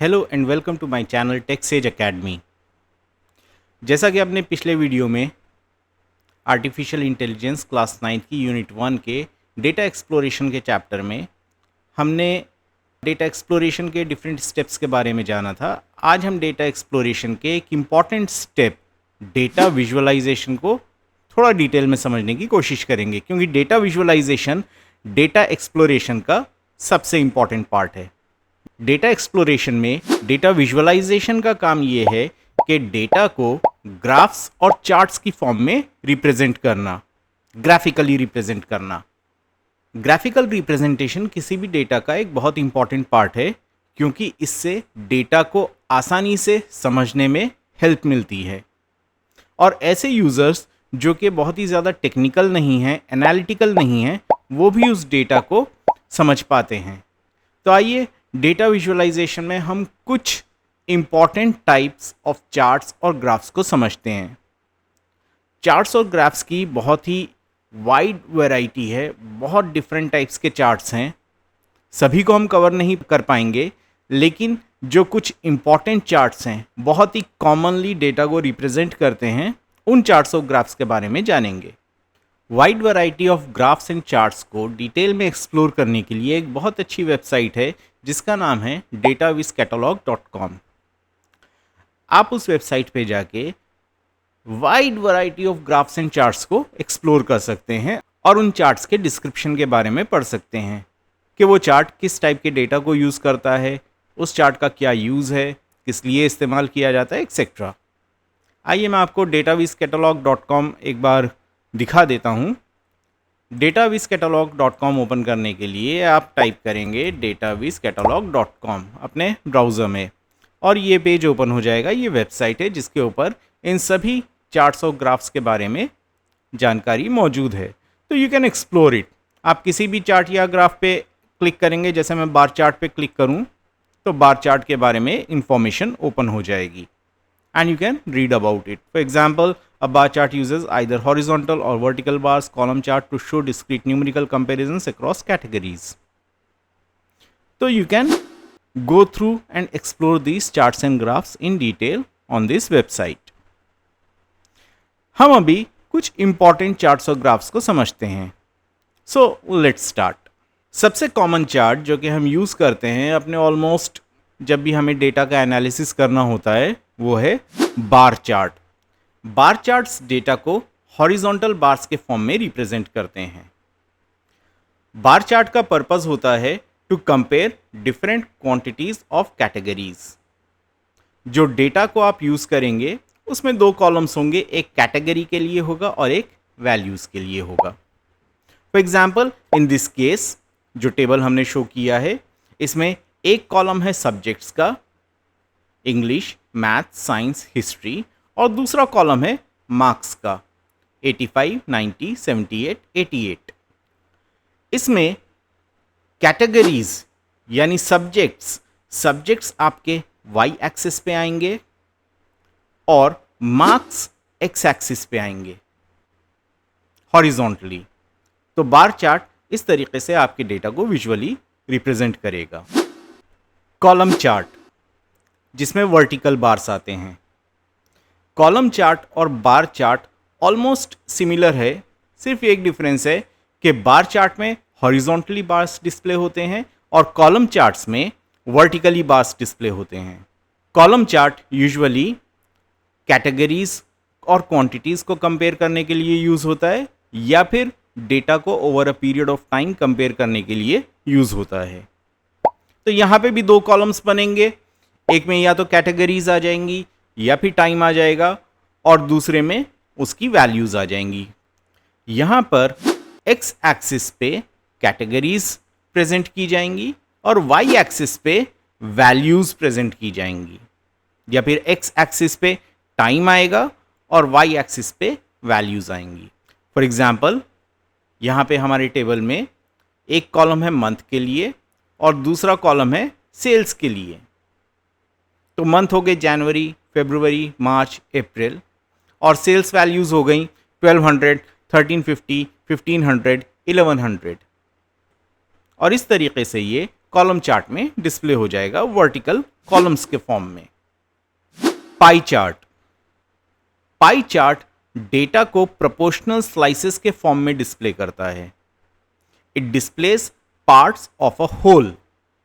Hello and welcome to my channel taxes academy. जैसा कि आपने पिछले वीडियो में आर्टिफिशियल इंटेलिजेंस क्लास 9 की यूनिट 1 के डेटा एक्सप्लोरेशन के चैप्टर में हमने डेटा एक्सप्लोरेशन के डिफरेंट स्टेप्स के बारे में जाना था। आज हम डेटा एक्सप्लोरेशन के एक इम्पॉर्टेंट स्टेप डेटा विजुअलाइजेशन को थोड़ा डिटेल में समझने की कोशिश करेंगे, क्योंकि डेटा विजुअलाइजेशन डेटा एक्सप्लोरेशन का सबसे इम्पॉर्टेंट पार्ट है। डेटा एक्सप्लोरेशन में डेटा विजुअलाइजेशन का काम ये है कि डेटा को ग्राफ्स और चार्ट्स की फॉर्म में रिप्रेजेंट करना, ग्राफिकली रिप्रेजेंट करना। ग्राफिकल रिप्रेजेंटेशन किसी भी डेटा का एक बहुत इंपॉर्टेंट पार्ट है, क्योंकि इससे डेटा को आसानी से समझने में हेल्प मिलती है और ऐसे यूज़र्स जो कि बहुत ही ज़्यादा टेक्निकल नहीं हैं, एनालिटिकल नहीं हैं, वो भी उस डेटा को समझ पाते हैं। तो आइए डेटा विजुअलाइजेशन में हम कुछ इम्पॉर्टेंट टाइप्स ऑफ चार्ट्स और ग्राफ्स को समझते हैं। चार्ट्स और ग्राफ्स की बहुत ही वाइड वैरायटी है, बहुत डिफरेंट टाइप्स के चार्ट्स हैं। सभी को हम कवर नहीं कर पाएंगे, लेकिन जो कुछ इम्पॉर्टेंट चार्ट्स हैं, बहुत ही कॉमनली डेटा को रिप्रेजेंट करते हैं, उन चार्ट्स और ग्राफ्स के बारे में जानेंगे। Wide variety of graphs and charts को डिटेल में एक्सप्लोर करने के लिए एक बहुत अच्छी वेबसाइट है जिसका नाम है dataviscatalog.com। आप उस वेबसाइट पे जाके wide variety of graphs and charts को एक्सप्लोर कर सकते हैं और उन चार्ट्स के डिस्क्रिप्शन के बारे में पढ़ सकते हैं कि वो चार्ट किस टाइप के डेटा को यूज़ करता है, उस चार्ट का क्या यूज़ है, किस लिए इस्तेमाल किया जाता है, एक्सेट्रा। आइए मैं आपको dataviscatalog.com एक बार दिखा देता हूँ। dataviscatalog.com ओपन करने के लिए आप टाइप करेंगे dataviscatalog.com अपने ब्राउज़र में और ये पेज ओपन हो जाएगा। ये वेबसाइट है जिसके ऊपर इन सभी चार्ट्स और ग्राफ्स के बारे में जानकारी मौजूद है, तो यू कैन एक्सप्लोर इट। आप किसी भी चार्ट या ग्राफ पे क्लिक करेंगे, जैसे मैं बार चार्ट पे क्लिक करूँ तो बार चार्ट के बारे में इंफॉर्मेशन ओपन हो जाएगी and you can read about it. For example, a bar chart uses either horizontal or vertical bars, column chart to show discrete numerical comparisons across categories. So you can go through and explore these charts and graphs in detail on this website. हम अभी कुछ important charts और graphs को समझते हैं। So let's start. सबसे common chart जो कि हम use करते हैं अपने almost जब भी हमें डेटा का एनालिसिस करना होता है, वो है bar chart. Bar charts data को हॉरिजॉन्टल बार्स के फॉर्म में रिप्रेजेंट करते हैं। बार चार्ट का पर्पस होता है to compare different quantities of categories. जो डेटा को आप यूज करेंगे उसमें दो कॉलम्स होंगे, एक कैटेगरी के लिए होगा और एक वैल्यूज के लिए होगा। For example in this case जो टेबल हमने शो किया है, इसमें एक कॉलम है सब्जेक्ट्स का, इंग्लिश, मैथ, साइंस, हिस्ट्री, और दूसरा कॉलम है मार्क्स का, 85, 90, 78, 88। इसमें कैटेगरीज यानी सब्जेक्ट्स आपके वाई एक्सिस पे आएंगे और मार्क्स एक्स एक्सिस पे आएंगे हॉरिजॉन्टली। तो बार चार्ट इस तरीके से आपके डेटा को विजुअली रिप्रेजेंट करेगा। कॉलम चार्ट जिसमें वर्टिकल बार्स आते हैं। कॉलम चार्ट और बार चार्ट ऑलमोस्ट सिमिलर है, सिर्फ एक डिफरेंस है कि बार चार्ट में हॉरिजॉन्टली बार्स डिस्प्ले होते हैं और कॉलम चार्ट्स में वर्टिकली बार्स डिस्प्ले होते हैं। कॉलम चार्ट यूजुअली कैटेगरीज और क्वांटिटीज़ को कंपेयर करने के लिए यूज़ होता है या फिर डेटा को over a period of time compare करने के लिए यूज़ होता है। तो यहाँ पे भी दो कॉलम्स बनेंगे, एक में या तो कैटेगरीज आ जाएंगी या फिर टाइम आ जाएगा और दूसरे में उसकी वैल्यूज आ जाएंगी। यहाँ पर एक्स एक्सिस पे कैटेगरीज प्रेजेंट की जाएंगी और वाई एक्सिस पे वैल्यूज प्रेजेंट की जाएंगी, या फिर एक्स एक्सिस पे टाइम आएगा और वाई एक्सिस पे वैल्यूज आएंगी। फॉर एग्जाम्पल यहाँ पे हमारे टेबल में एक कॉलम है मंथ के लिए और दूसरा कॉलम है सेल्स के लिए। तो मंथ हो गए जनवरी, फरवरी, मार्च, अप्रैल, और सेल्स वैल्यूज़ हो गई 1200, 1350, 1500, 1100। और इस तरीके से ये कॉलम चार्ट में डिस्प्ले हो जाएगा वर्टिकल कॉलम्स के फॉर्म में। Pie chart, pie chart data को प्रोपोर्शनल स्लाइसेस के फॉर्म में डिस्प्ले करता है। It displays parts of a whole.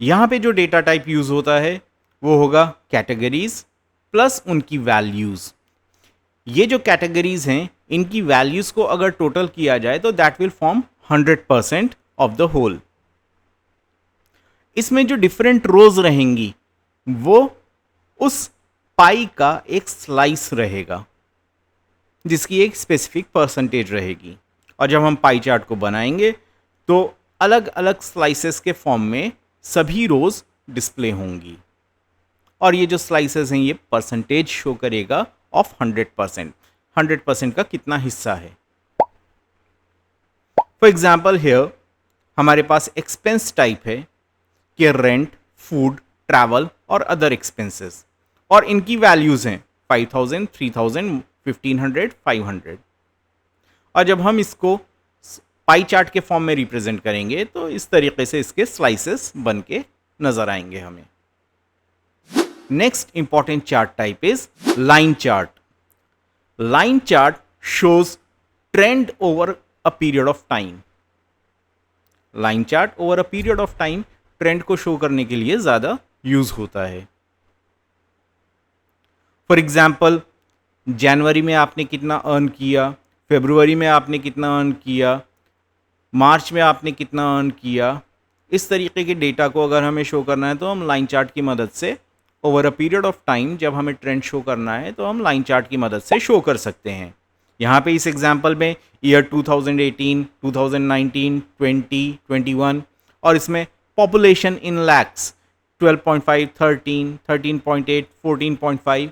यहां पे जो डेटा टाइप यूज होता है वो होगा कैटेगरीज प्लस उनकी वैल्यूज। ये जो कैटेगरीज हैं इनकी वैल्यूज को अगर टोटल किया जाए तो that will form 100% of the whole. इसमें जो डिफरेंट रोज रहेंगी वो उस पाई का एक स्लाइस रहेगा जिसकी एक स्पेसिफिक परसेंटेज रहेगी। और जब हम पाई चार्ट को बनाएंगे तो अलग अलग स्लाइसेस के फॉर्म में सभी रोज डिस्प्ले होंगी और ये जो स्लाइसेस हैं ये परसेंटेज शो करेगा ऑफ 100%। 100% का कितना हिस्सा है। फॉर एग्जाम्पल हियर हमारे पास एक्सपेंस टाइप है कि रेंट, फूड, ट्रैवल और अदर एक्सपेंसेस, और इनकी वैल्यूज हैं 5000, 3000, 1500, 500। और जब हम इसको पाई चार्ट के फॉर्म में रिप्रेजेंट करेंगे तो इस तरीके से इसके स्लाइसेस बन के नजर आएंगे हमें। Next important chart type is line chart. Line chart shows trend over a period of time. Line chart over a period of time trend को शो करने के लिए ज्यादा यूज होता है। फॉर एग्जाम्पल जनवरी में आपने कितना अर्न किया, फरवरी में आपने कितना अर्न किया, मार्च में आपने कितना अर्न किया। इस तरीके के डेटा को अगर हमें शो करना है तो हम लाइन चार्ट की मदद से over a period of time जब हमें ट्रेंड शो करना है तो हम लाइन चार्ट की मदद से शो कर सकते हैं। यहाँ पे इस एग्जाम्पल में ईयर 2018, 2019, 20, 21 और इसमें पॉपुलेशन इन लैक्स 12.5, 13, 13.8, 14.5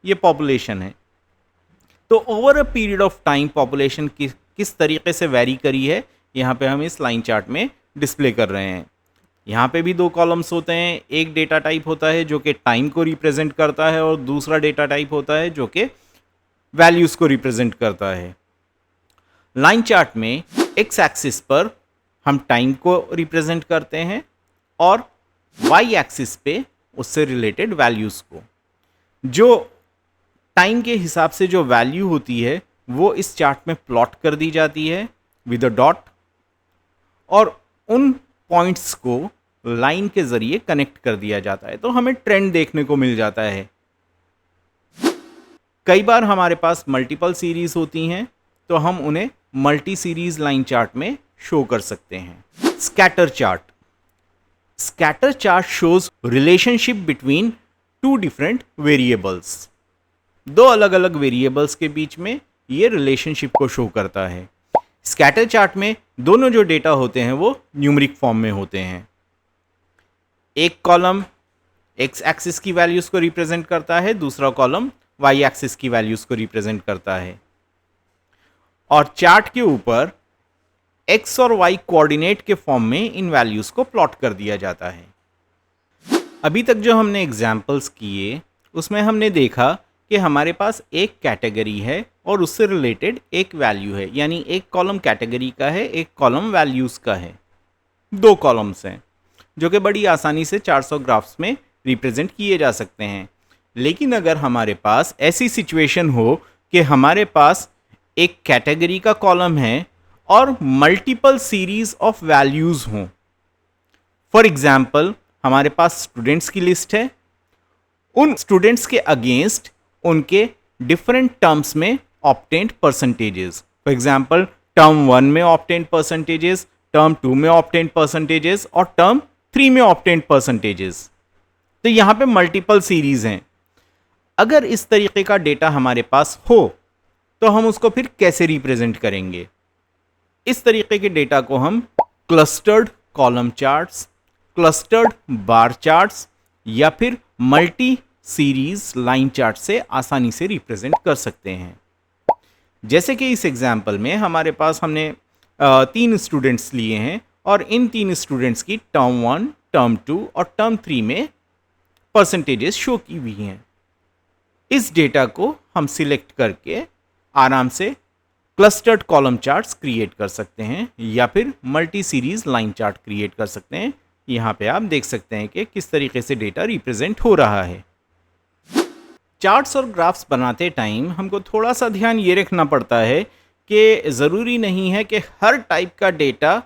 ये पॉपुलेशन है। तो over a period of time population किस तरीके से वेरी करी है यहाँ पे हम इस लाइन चार्ट में डिस्प्ले कर रहे हैं। यहाँ पे भी दो कॉलम्स होते हैं, एक डेटा टाइप होता है जो कि टाइम को रिप्रेजेंट करता है और दूसरा डेटा टाइप होता है जो कि वैल्यूज को रिप्रेजेंट करता है। लाइन चार्ट में एक्स एक्सिस पर हम टाइम को रिप्रेजेंट करते हैं और वाई एक्सिस पे उससे रिलेटेड वैल्यूज को। जो टाइम के हिसाब से जो वैल्यू होती है वो इस चार्ट में प्लॉट कर दी जाती है विद अ डॉट और उन पॉइंट्स को लाइन के जरिए कनेक्ट कर दिया जाता है तो हमें ट्रेंड देखने को मिल जाता है। कई बार हमारे पास मल्टीपल सीरीज होती हैं तो हम उन्हें मल्टी सीरीज लाइन चार्ट में शो कर सकते हैं। Scatter chart, scatter chart shows relationship between two different variables. दो अलग अलग वेरिएबल्स के बीच में ये रिलेशनशिप को शो करता है। स्कैटर चार्ट में दोनों जो डेटा होते हैं वो न्यूमरिक फॉर्म में होते हैं। एक कॉलम एक्स एक्सिस की वैल्यूज को रिप्रेजेंट करता है, दूसरा कॉलम वाई एक्सिस की वैल्यूज को रिप्रेजेंट करता है और चार्ट के ऊपर एक्स और वाई कोऑर्डिनेट के फॉर्म में इन वैल्यूज को प्लॉट कर दिया जाता है। अभी तक जो हमने एग्जाम्पल्स किए उसमें हमने देखा कि हमारे पास एक कैटेगरी है और उससे रिलेटेड एक वैल्यू है, यानी एक कॉलम कैटेगरी का है, एक कॉलम वैल्यूज का है। दो कॉलम्स हैं जो कि बड़ी आसानी से 400 ग्राफ्स में रिप्रेजेंट किए जा सकते हैं। लेकिन अगर हमारे पास ऐसी सिचुएशन हो कि हमारे पास एक कैटेगरी का कॉलम है और मल्टीपल सीरीज ऑफ वैल्यूज हों, फॉर एग्जाम्पल हमारे पास स्टूडेंट्स की लिस्ट है, उन स्टूडेंट्स के अगेंस्ट उनके डिफरेंट टर्म्स में obtained percentages. For example term 1 में ऑब्टेन्ड परसेंटेजेस, टर्म 2 में ऑब्टेन्ड परसेंटेजेस और टर्म 3 में ऑब्टेन्ड परसेंटेजेस। तो यहाँ पे मल्टीपल सीरीज हैं। अगर इस तरीके का डेटा हमारे पास हो तो हम उसको फिर कैसे रिप्रेजेंट करेंगे? इस तरीके के डेटा को हम क्लस्टर्ड कॉलम चार्ट्स, क्लस्टर्ड बार चार्ट्स या फिर मल्टी सीरीज लाइन चार्ट से आसानी से रिप्रेजेंट कर सकते हैं। जैसे कि इस एग्जाम्पल में हमारे पास हमने 3 स्टूडेंट्स लिए हैं और इन 3 स्टूडेंट्स की टर्म 1, टर्म 2 और टर्म 3 में परसेंटेजेस शो की हुई हैं। इस डेटा को हम सिलेक्ट करके आराम से क्लस्टर्ड कॉलम चार्ट्स क्रिएट कर सकते हैं या फिर multi series line chart create कर सकते हैं यहाँ पे आप देख सकते हैं कि किस तरीके से डेटा रिप्रेजेंट हो रहा है। चार्ट्स और ग्राफ्स बनाते टाइम हमको थोड़ा सा ध्यान ये रखना पड़ता है कि ज़रूरी नहीं है कि हर टाइप का डेटा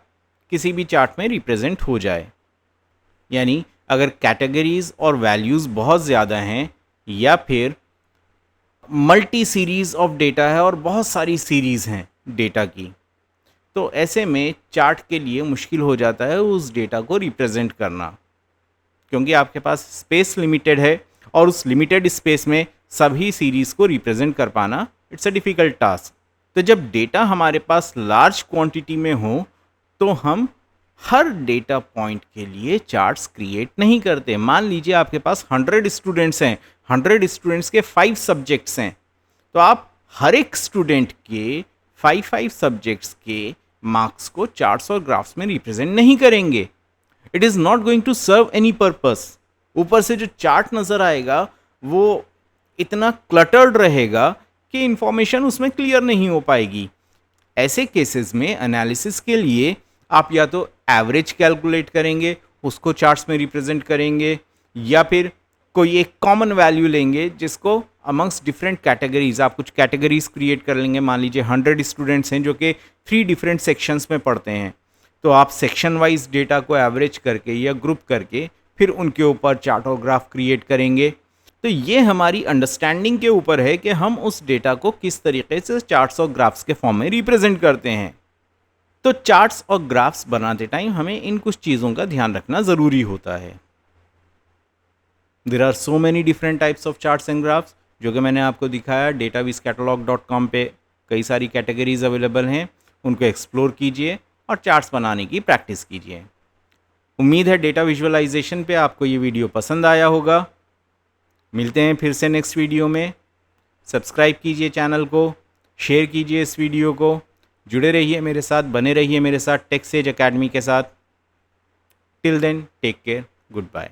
किसी भी चार्ट में रिप्रेजेंट हो जाए। यानी अगर कैटेगरीज और वैल्यूज़ बहुत ज़्यादा हैं या फिर मल्टी सीरीज़ ऑफ डेटा है और बहुत सारी सीरीज़ हैं डेटा की, तो ऐसे में चार्ट के लिए मुश्किल हो जाता है उस डेटा को रिप्रेजेंट करना, क्योंकि आपके पास स्पेस लिमिटेड है और उस लिमिटेड स्पेस में सभी सीरीज़ को रिप्रेजेंट कर पाना इट्स अ डिफ़िकल्ट टास्क। तो जब डेटा हमारे पास लार्ज क्वांटिटी में हो तो हम हर डेटा पॉइंट के लिए चार्ट्स क्रिएट नहीं करते। मान लीजिए आपके पास 100 स्टूडेंट्स हैं, 100 स्टूडेंट्स के 5 सब्जेक्ट्स हैं, तो आप हर एक स्टूडेंट के 5 सब्जेक्ट्स के मार्क्स को चार्ट्स और ग्राफ्स में रिप्रेजेंट नहीं करेंगे। It is not going to serve any purpose. ऊपर से जो चार्ट नज़र आएगा वो इतना क्लटर्ड रहेगा कि इंफॉर्मेशन उसमें क्लियर नहीं हो पाएगी। ऐसे केसेस में एनालिसिस के लिए आप या तो एवरेज कैलकुलेट करेंगे, उसको चार्ट्स में रिप्रेजेंट करेंगे, या फिर कोई एक कॉमन वैल्यू लेंगे जिसको अमंग्स डिफरेंट कैटेगरीज, आप कुछ कैटेगरीज क्रिएट कर लेंगे। मान लीजिए 100 स्टूडेंट्स हैं जो कि 3 डिफरेंट सेक्शंस में पढ़ते हैं, तो आप सेक्शन वाइज डेटा को एवरेज करके या ग्रुप करके फिर उनके ऊपर चार्ट और ग्राफ क्रिएट करेंगे। तो ये हमारी अंडरस्टैंडिंग के ऊपर है कि हम उस डेटा को किस तरीके से चार्ट्स और ग्राफ्स के फॉर्म में रिप्रेजेंट करते हैं। तो चार्ट्स और ग्राफ्स बनाते टाइम हमें इन कुछ चीज़ों का ध्यान रखना ज़रूरी होता है। There are so many different types of charts and graphs, जो कि मैंने आपको दिखाया। databasecatalyg.com पे कई सारी कैटेगरीज अवेलेबल हैं, उनको एक्सप्लोर कीजिए और चार्ट्स बनाने की प्रैक्टिस कीजिए। उम्मीद है डेटा विजुअलाइजेशन पे आपको ये वीडियो पसंद आया होगा। मिलते हैं फिर से नेक्स्ट वीडियो में। सब्सक्राइब कीजिए चैनल को, शेयर कीजिए इस वीडियो को, जुड़े रहिए मेरे साथ, बने रहिए मेरे साथ टेक्सेज एकेडमी के साथ। Till then take care, good bye.